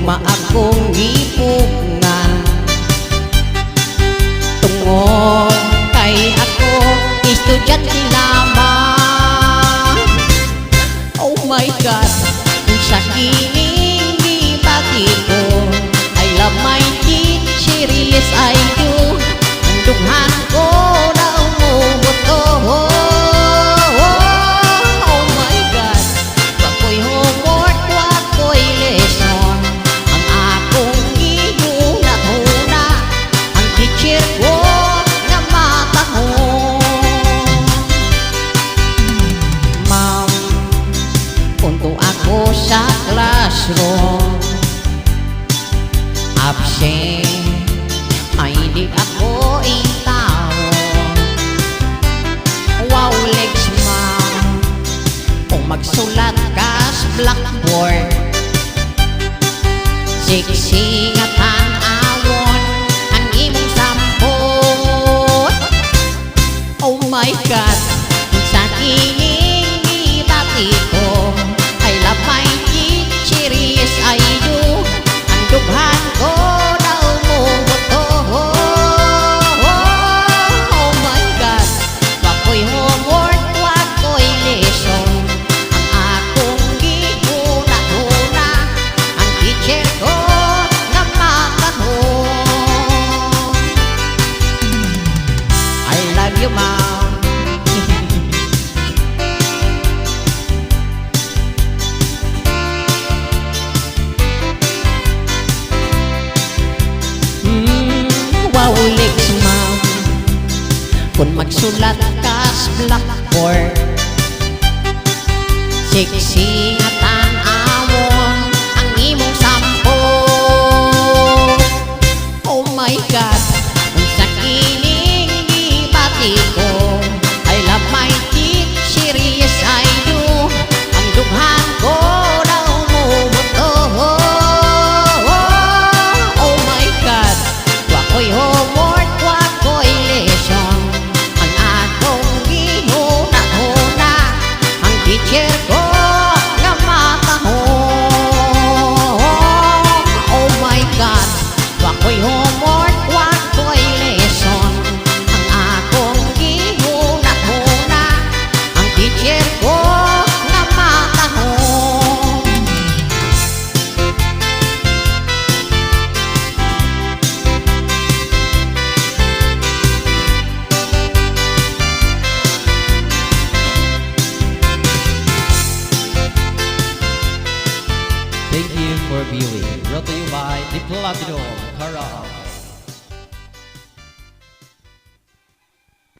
ugma akong gipugngan tungod kay ako estudyante lamang. Oh my God, sa kining gibati ko, I love my teacher, yes I do. Ang dughan ko na umubuto. Oh my God, wako'y homework, wako'y lesson. Ang akong gihunat-huna, ang teacher ko nga matahon. Ma'am, punto ako sa classroom, absent, ay di ako itawon. Wow, legs ma'am, kung magsulat ka sa blackboard, siksing at tanawon ang imong sampot. Oh my God, sa kining gibati ko, I love my teacher, yes I do. Ang dughan ko na umubuto. Oh my God, wako'y homework, wako'y lesson. Ang akong gihunat-huna, ang teacher ko na matahon. I love you, ma'am. Wow, legs ma'am, kung magsulat ka sa blackboard, siksing at tanawon ang imong sampot. Oh my God, kung sa kining gibati ko, I love my teacher, yes I do. Ang dughan ko na umubuto. Oh my God, wako'y homework, wako'y lesson. Ang akong gihunat-huna, ang teacher ko nga matahon. Oh my God, wako'y homework, wako'y lesson. Ang akong gihunat-huna, ang teacher ko nga matahon. Thank you for viewing. Brought to you by the Platinum Haram.